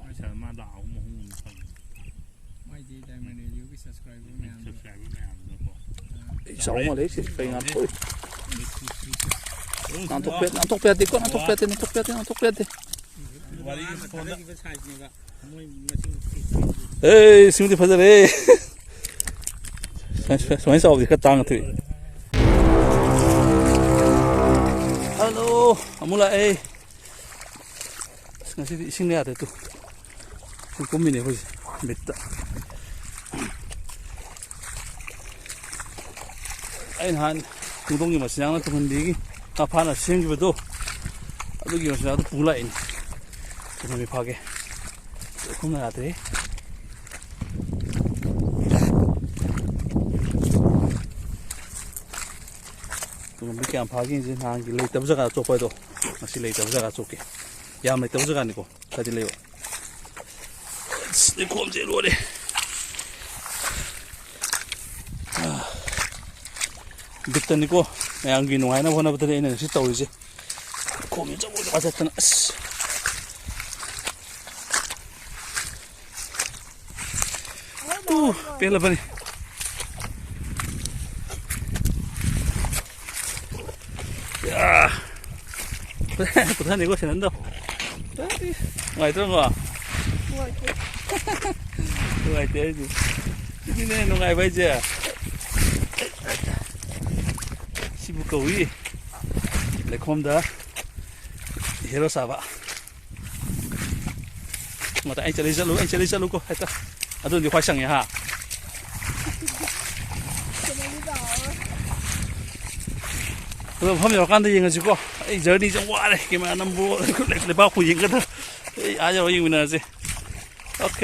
ไม่ใช่มาด่าผมหูไม่ดีใจมันเลยยูกิสไครบ์ไม่อ่านสองมาเลยสิไปงานปุ๊บน้ำตกเป็ดน้ำตกเป็ดดิก็น้ำตกเป็ดน้ำตกเป็ดน้ำตกเป็ดดิเฮ้ยสิ่งที่พัฒน์เลยสมัยสอบดิก็ตั้งตัวฮัลโหลอามุลาเอ้สิ่งที่สิ่งนี้อะไรตัวสิ่งคอมมิเนย์เบ็ดไอ้ฮันตุ้งตุ้งยี่มาเสียงนั้นตุ้งดีกี่ถ้าผ่านเสียงจีบตัวตุ้งยี่มาเสียงตัวปุ่งไล่นี่ตุ้งไม่พาเกะคุ้มนะอะไรตุ้งไม่แก่พากินสินางกิเลยแต่บุษกาโจไปตัวมาสิเลยแต่บุษกาโจเกะยามเลยแต่บุษกานี่ก็ถ้าจะเลวนี่คุ้มเจริญเลยบิดตันนี่ก็แม่งกินหน่อยนะพอนับตัวนี้เนี่ยสิตัวอีสิคุ้มจะบอกว่าจะตันเปลี่ยนละปะนี่ตัวท่านนี่ก็เช่นนั้นตัวไงตัวก็ไงเจ๊จีนี่เนี่ยน้องไงไปเจ้ชิบุกวีเลยคอมด้าเฮโรซาบะมาแต่ไอ้เจลิซาลูก็ให้ตาอ่ะตัวนี้ควายสั่งยังฮะเราพร้อมจะกันได้ยังไงสิก็ไอ้เจอนี่จังหวะเลยกี่มาน้ำบัวเลยบ้าคุยยิงกันเถอะไอ้อาจจะยิงวินาทีโอเค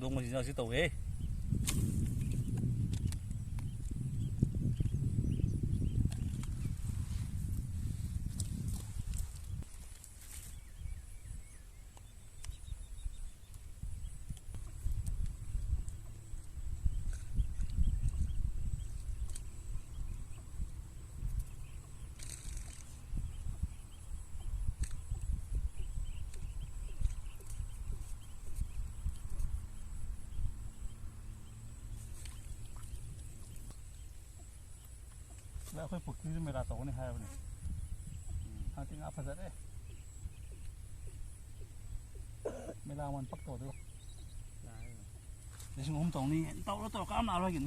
ดงมันจะสิตัวเอ้แล้วค่อยปลุกที่เวลาโตนี่ให้เนี่ยหาที่งับภาษาได้เวลามันปักโตด้วยเดี๋ยวฉันงมตรงนี้โตแล้วโตก็อ้ำน้ำอะไรกิน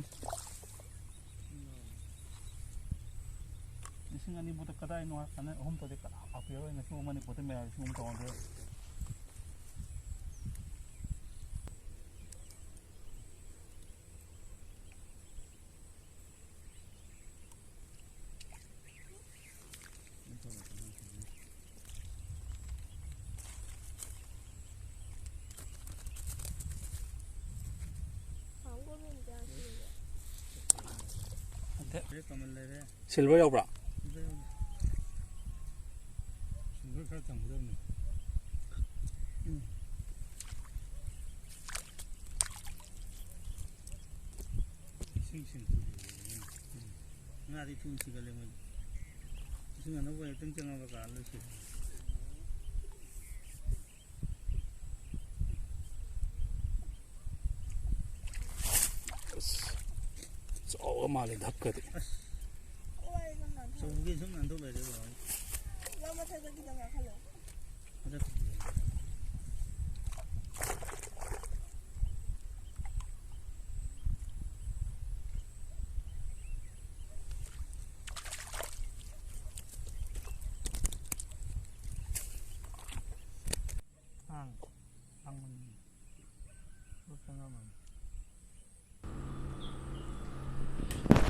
เดี๋ยวฉันอันนี้บุตรก็ได้นัวอันนั้นงมโตเด็กก็เอาไปเลยนะฉันงมมันนี่บุตรแม่ฉันงมโตเลยซิลเวอร์เอาปะซิลเวอร์เขาสั่งเรื่องนี้สิ่งสิ่งงานที่ทุ่งสิ่งอะไรมั้ย ซึ่งอันนั้นว่าตั้งใจเอาประการเลยสิ 저거 말이 납거든. 저기 좀 안 돌아야 돼. Lama sa gabi na nga kalo. 방문. 그렇다면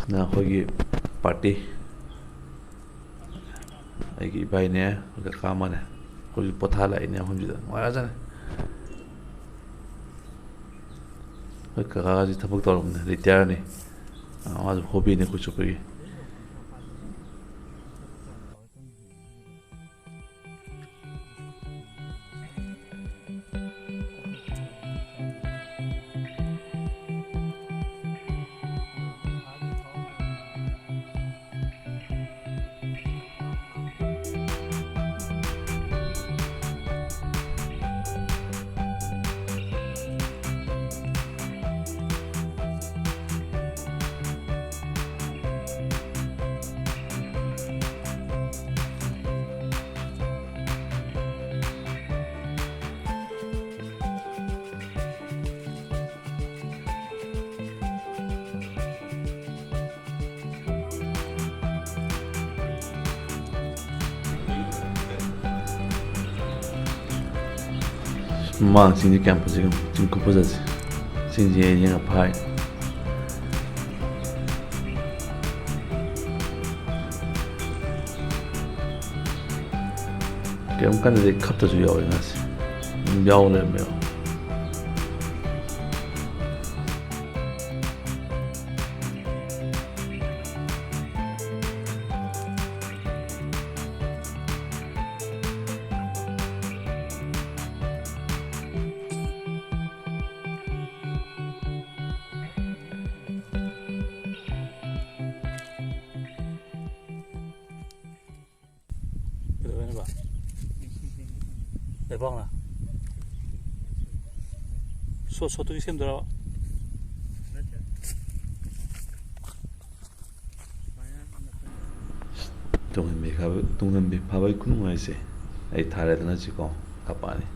na khoi party ai ki bai ne ka kama ne khoi potha la ine hum jida mara jane khoi ka ga ji thabak tor ne retire ne ma hobby ne kuch koi mang sinh đi camp 지금 급하지 sinh 얘가 파이 그럼 간데 갑자기 주요 이나시 명을 명 그래 봐. 대박나. 소뚜기 샘 들어. 동현 미 바바이 쿠는 거지 ai thả ra nó chỉ còn các bạn này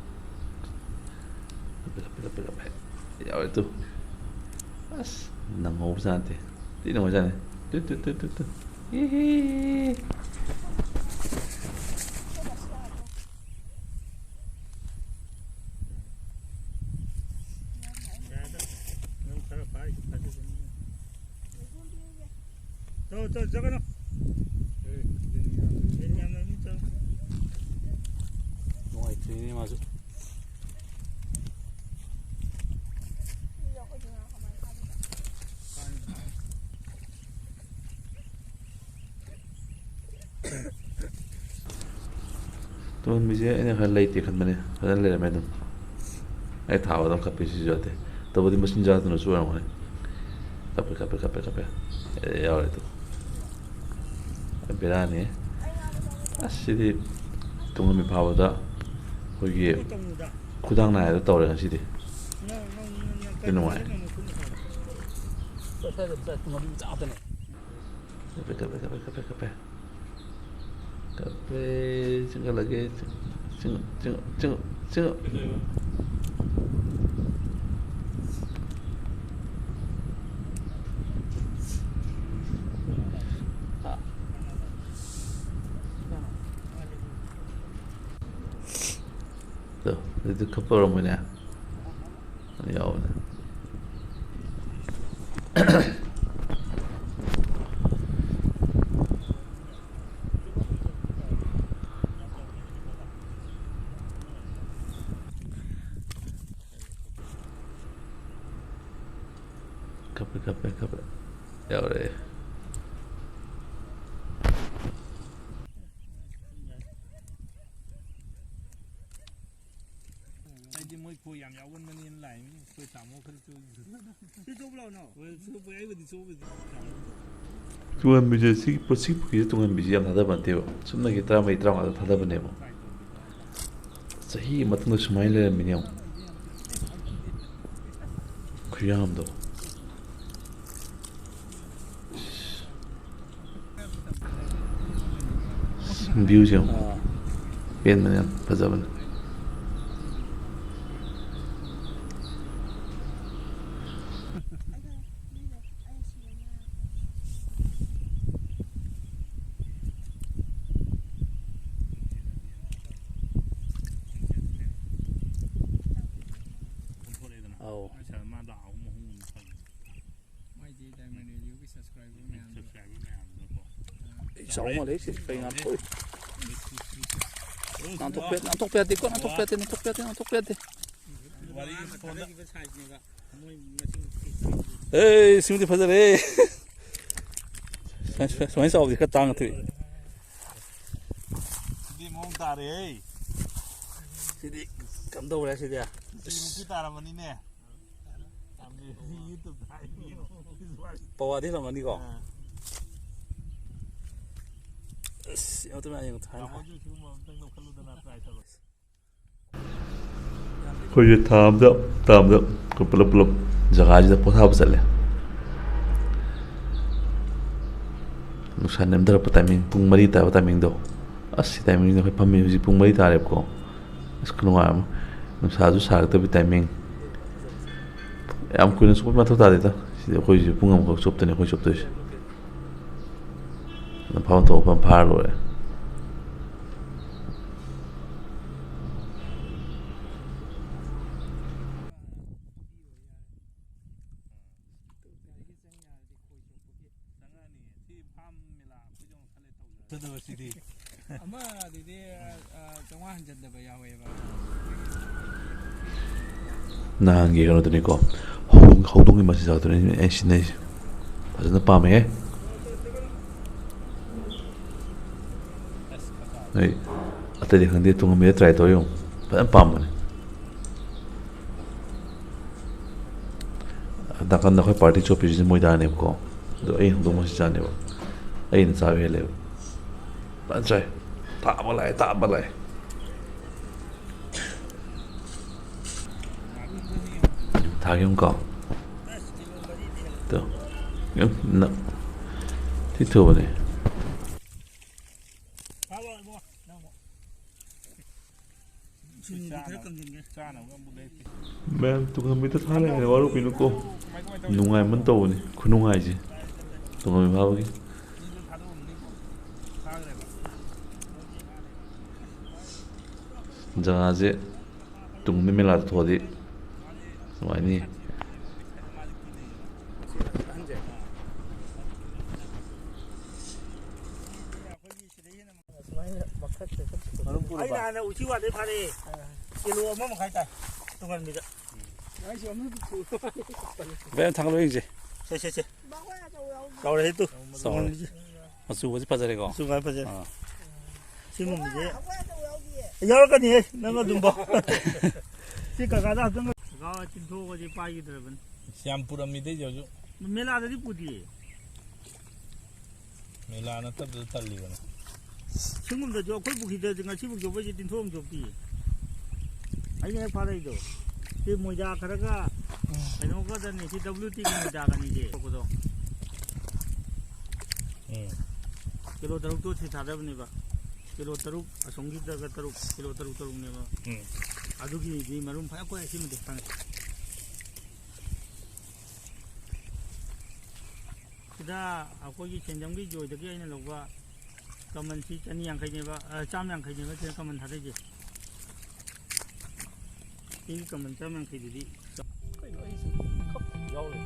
bây giờ tu nằm ngủ ra thì tí nào ra này tu 저 저거는 뭐가 있지 맞아. Hindi ako din ako man. tôi bây giờ anh hay lấy tiền khăn mà nè anh lấy làm gì anh tháo vào cặp gì cho thế tôi bây giờ machine ra nó xuống rồi cặp rồi tu 베라네 아시디 동음이 바보다 거기에 구당 나야도 떠오르는 시디 되는 거야 카페 생각나게 찡 itu kapal mana? Ya mana? Kapal. Ya udah. 뭐 고양 야원만 인 라인 그 잠오 그럴 줄. 그 좁으라고 너. 왜 좁아야 이거 좁으지. ꯇꯨꯡꯍꯟꯕꯤꯁꯦ ꯁꯤ ꯄꯨꯈ꯭ꯔꯤꯁꯦ ꯇꯨꯡꯍꯟꯕꯤꯁꯦ ꯌꯥꯝ ꯊꯥꯗꯕ ꯅꯠꯇꯦꯕ ꯆꯨꯝꯅꯒꯤ 14-15ꯗ ꯊꯥꯗꯕꯅꯦꯕ ꯆꯍꯤ ꯃꯇꯨꯡꯗ ꯁꯨꯃꯥꯏꯅ ꯂꯩꯔꯝꯃꯤꯅꯦ ꯌꯦꯡꯉꯣ ꯈꯨꯌꯥꯝꯗꯣ ꯚ꯭ꯌꯨꯁꯦ ꯌꯦꯡꯉꯣ ꯄꯦꯟꯕꯅꯦ ꯌꯥꯝ ꯐꯖꯕꯅꯦ ꯑꯧ ꯃꯥ ꯂꯥꯛ ꯑꯍꯨꯝ ꯐꯪꯉꯦ ꯃꯥꯏꯗꯤ ꯗꯥꯏꯃꯟ ꯔꯦꯗꯤꯑꯣꯒꯤ ꯁꯕꯁꯀ꯭ꯔꯥꯏꯕꯔ ꯃꯌꯥꯝꯗꯣ ꯁꯕꯁꯀ꯭ꯔꯥꯏꯕꯔ ꯃꯌꯥꯝꯗꯨꯀꯣ ꯆꯥꯎꯃ ꯂꯩ ꯁꯤ ꯀꯩ ꯉꯥꯟꯊꯣꯛꯏ ꯅꯥꯟꯊꯣꯛꯄ ꯌꯥꯗꯦꯀꯣ ꯅꯥꯟꯊꯣꯛꯄ ꯌꯥꯗꯦ ꯋꯥꯔꯤ ꯐꯣꯟꯗ ꯁꯥꯏꯖꯅꯦꯕ ꯃꯣꯏ ꯑꯦ ꯁꯤꯃꯗꯤ ꯐꯖꯔꯦ ꯁꯨꯃꯥꯏꯅ ꯆꯥꯎꯕꯗꯤ ꯈꯔ ꯇꯥꯡꯅ ꯊꯣꯛꯏ ꯁꯤꯗꯤ ꯃꯑꯣꯡ ꯇꯥꯔꯦꯍꯦ ꯁꯤꯗꯤ ꯀꯝꯗꯧꯔꯦ ꯁꯤꯗꯤ ꯁꯤꯃꯨꯛꯇꯤ ꯇꯥꯔꯝꯃꯅꯤꯅꯦ ꯌꯨꯇꯨꯕ ꯄꯋꯥꯗꯤ ꯍꯦꯜꯂꯝꯃꯅꯤꯀꯣ ꯑꯁ ꯌꯦꯡꯉꯣ ꯊꯥꯏꯅ ꯑꯩꯈꯣꯏꯁꯦ ꯊꯥ ꯑꯃꯗ ꯑꯩꯈꯣꯏ ꯄꯨꯂꯞ ꯖꯒꯥꯁꯤꯗ ꯄꯣꯊꯥꯕ ꯆꯠꯂꯦ ꯅꯨꯡꯁꯥ ꯅꯦꯝꯊꯔꯛꯄ ꯇꯥꯏꯃꯤꯡ ꯄꯨꯡ 4 ꯇꯥꯕ ꯇꯥꯏꯃꯤꯡꯗꯣ ꯑꯁ ꯁꯤ ꯇꯥꯏꯃꯤꯡꯗ ꯑꯩꯈꯣꯏ ꯐꯝꯃꯤ ꯍꯧꯖꯤꯛ ꯄꯨꯡ 4 ꯇꯥꯔꯦꯕꯀꯣ ꯑꯁ ꯈꯨꯅꯨꯡꯉꯥꯏ ꯑꯃ ꯅꯨꯡꯁꯥꯁꯨ ꯁꯥꯔꯛꯇꯕꯤ ꯇꯥꯏꯃꯤꯡ ꯌꯥꯝ ꯀꯨꯏꯅ ꯆꯨꯞꯄ ꯃꯊꯧ ꯇꯥꯗꯦꯗ ꯁꯤꯗꯤ ꯑꯩꯈꯣꯏꯁꯤ ꯄꯨꯡ ꯑꯃꯈꯛ ꯆꯨꯞꯇꯅꯤ ꯑꯩꯈꯣꯏ ꯆꯨꯞꯇꯣꯏꯁꯦ ꯐꯥꯎ ꯊꯣꯛꯄ ꯐꯥꯔ ꯂꯣꯏꯔꯦ ꯑꯃꯗꯨꯗꯤ 500 ꯍꯟꯖꯤꯟꯗꯕ ꯌꯥꯎꯋꯦꯕ ꯅꯍꯥꯟꯒꯤ ꯀꯩꯅꯣꯗꯨꯅꯤꯀꯣ ꯍꯧꯗꯣꯡꯒꯤ ꯃꯆꯤꯟꯖꯥꯛꯇꯨꯅꯤ ꯑꯩ ꯁꯤꯖꯤꯟꯅꯩꯁꯦ ꯐꯖꯅ ꯄꯥꯝꯃꯦꯍꯦ ꯑꯩ ꯑꯇꯩꯗꯤ ꯈꯪꯗꯦ ꯇꯨꯡꯍꯟꯕꯤꯗ ꯇ꯭ꯔꯥꯏ ꯇꯧꯔ ꯌꯦꯡꯉꯨ ꯐꯖꯅ ꯄꯥꯝꯕꯅꯦ ꯅꯥꯀꯟꯗ ꯑꯩꯈꯣꯏ ꯄꯥꯔꯇꯤ ꯆꯣꯞꯄꯤꯁꯤꯅ ꯃꯣꯏꯗꯥꯅꯦꯕꯀꯣ ꯑꯗꯣ ꯑꯩ ꯍꯧꯗꯣꯡ ꯃꯆꯤꯟꯖꯥꯛꯅꯦꯕ ꯑꯩꯅ ꯆꯥꯕ ꯍꯦꯜꯂꯦꯕ ꯐꯖꯅ ꯆꯥꯏ ꯊꯥꯕ ꯂꯥꯛꯑꯦ ꯊꯥꯒꯦ ꯑꯃꯨꯛꯀꯣ ꯊꯤ ꯊꯨꯕꯅꯦ ꯃꯌꯥꯝ ꯇꯨꯡꯍꯟꯕꯤꯗ ꯊꯥ ꯂꯩꯔꯦ ꯋꯥꯔꯨꯕꯤꯅꯨꯀꯣ ꯅꯨꯡꯉꯥꯏꯃꯟ ꯇꯧꯕꯅꯤ ꯈꯨꯅꯨꯡꯉꯥꯏꯁꯦ ꯇꯨꯡꯍꯟꯕꯤ ꯐꯥꯕꯒꯤ ꯖꯒꯥꯁꯦ ꯇꯨꯡꯍꯟꯕꯤ ꯃꯦꯂꯥꯗ ꯊꯣꯛꯑꯗꯤ ꯅꯨꯡꯉꯥꯏꯅꯤ ꯑꯩꯅ ꯍꯥꯟꯅ ꯎꯆꯤꯋꯥꯗꯩ ꯐꯥꯔꯛꯑꯦ ꯀꯤꯂꯣ 1.5 ꯇꯥꯏ ꯇꯨꯡꯍꯟꯕꯤꯗ ꯕꯦꯟ ꯊꯥꯡꯒꯠꯂꯣ ꯌꯦꯡꯁꯦ ꯁꯦ ꯃꯈꯣꯏ ꯑꯆꯧ ꯌꯥꯎꯗꯦ. ꯆꯥꯎꯔꯦ ꯇꯨ ꯆꯥꯎꯔꯦ ꯃꯆꯨꯒꯁꯦ ꯐꯖꯔꯦꯀꯣ ꯆꯨꯉꯥꯏ ꯐꯖꯩ ꯁꯤꯒꯨꯝꯕꯁꯦ ꯑꯩꯈꯣꯏ ꯑꯆꯧ ꯌꯥꯎꯗꯤꯌꯦ. ꯌꯥꯎꯔꯛꯀꯅꯤꯍꯦ ꯅꯪ ꯑꯗꯨꯝꯕ ꯁꯤ ꯀꯀꯥꯗ ꯍꯥꯞꯆꯟ ꯀꯀꯥ ꯆꯤꯡꯊꯣꯛꯑꯒꯗꯤ ꯄꯥꯏꯈꯤꯗ꯭ꯔꯕꯅꯤ ꯌꯥꯝ ꯄꯨꯔꯝꯃꯤꯗꯩ ꯍꯧꯖꯤꯛ ꯃꯦꯂꯥꯗꯗꯤ ꯄꯨꯗꯤꯌꯦ ꯃꯦꯂꯥ ꯅꯠꯇꯕꯗ ꯇꯜꯂꯤꯕꯅꯦ ꯁꯤꯒꯨꯝꯕꯗꯁꯨ ꯑꯩꯈꯣꯏ ꯄꯨꯈ꯭ꯔꯤꯗ ꯉꯁꯤꯐꯥꯎ ꯆꯣꯞꯄꯩꯁꯦ ꯇꯤꯟꯊꯣꯛ ꯆꯣꯞꯄꯤꯌꯦ ꯑꯩꯅ ꯍꯦꯛ ꯐꯥꯔꯛꯏꯗꯣ ꯁꯤ ꯃꯣꯏꯗꯥ ꯈꯔꯒ ꯀꯩꯅꯣꯒꯗꯅꯤ ꯁꯤ WTꯒꯤ ꯃꯣꯏꯗꯥꯒꯅꯤꯁꯦ ꯊꯣꯛꯄꯗꯣ ꯀꯤꯂꯣ 3 ꯇꯣ ꯁꯤ ꯊꯥꯗꯕꯅꯦꯕ ꯀꯤꯂꯣ 3 ꯑꯁꯣꯝꯒꯤꯗꯒ 3 ꯀꯤꯂꯣ 3-3ꯅꯦꯕ ꯑꯗꯨꯒꯤꯗꯤ ꯃꯔꯨꯝ ꯐꯖ ꯀꯣꯏ ꯁꯤꯃꯗꯤ ꯈꯪꯉꯦ ꯁꯤꯗ ꯑꯩꯈꯣꯏꯒꯤ ꯁꯦꯟꯖꯝꯒꯤ ꯖꯣꯏꯗꯒꯤ ꯑꯩꯅ ꯂꯧꯕ ꯀꯃꯟꯁꯤ 250ꯅꯦꯕ 150ꯅꯦꯕ ꯁꯤꯗ ꯀꯃꯟ ꯊꯥꯗꯩꯁꯦ ꯁꯤꯒꯤ ꯀꯃꯟ 150ꯗꯨꯗꯤ ꯀꯩꯅꯣ ꯑꯩꯁꯨ ꯈꯞ ꯌꯥꯎꯔꯦ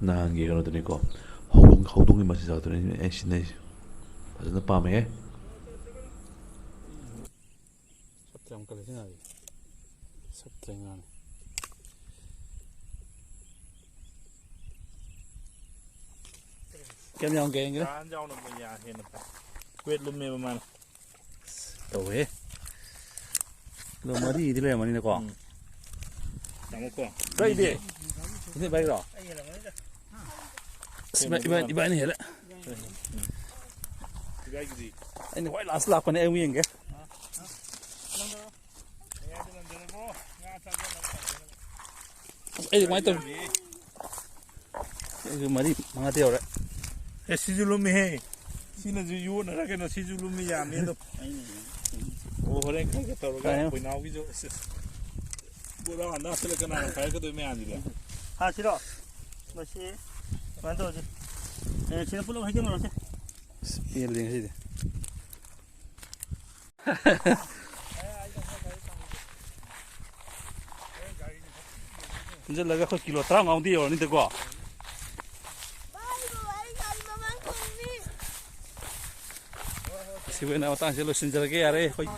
ꯅꯍꯥꯟꯒꯤ ꯀꯩꯅꯣꯗꯨꯅꯤꯀꯣ ꯍꯧꯗꯣꯡꯒꯤ ꯃꯆꯤꯟꯖꯥꯛꯇꯨꯅꯤ ꯑꯩ ꯁꯤꯖꯤꯟꯅꯩꯁꯦ ꯐꯖꯅ ꯄꯥꯝꯃꯦꯍꯦ ꯁꯞꯇ꯭ꯔꯦ ꯑꯃꯨꯛꯀ ꯂꯩꯁꯤꯟꯅꯔꯤ ꯁꯞꯇ꯭ꯔꯦ ꯉꯥꯅꯤ ꯀꯌꯥꯝ ꯌꯥꯝꯒꯦ ꯌꯦꯡꯒꯦ ꯆꯥꯟ ꯌꯥꯎꯅ ꯃꯣꯏ ꯍꯦꯟꯅ ꯐꯩ ꯋꯦꯠ ꯂꯨꯝꯃꯦꯕ ꯃꯥꯅ ꯇꯧꯋꯦ ꯀꯤꯂꯣ 4ꯗꯤ ꯂꯩꯔꯝꯃꯅꯤꯅꯀꯣ ꯇꯥꯃꯣꯀꯣ ꯕꯥꯏꯗꯤ ꯏꯅꯦ ꯕꯥꯏꯔꯣ ꯑꯩ ꯍꯦꯜꯂꯝꯒꯅꯤꯗ 이번에 해라. 이바이기지 아니 왜 라스 라코네 에미인게? 에이 많이 또 이거 말이 mga 되어라. 에 시줄룸이 해 시는 유원을 하게는 시줄룸이 야면도 오래 그렇게 떨어가 보이 나오기죠 뭐라 안 나왔을까 나는 갈거도 매 아니라 아 싫어 뭐시 만들어지 에 지난 풀로 해줘 놓으세요 일링 해야 돼. 이제 내가 그 킬로 딱 나온디 어디 되고. 시부에 나와 땅실로 신절게 야래. 거의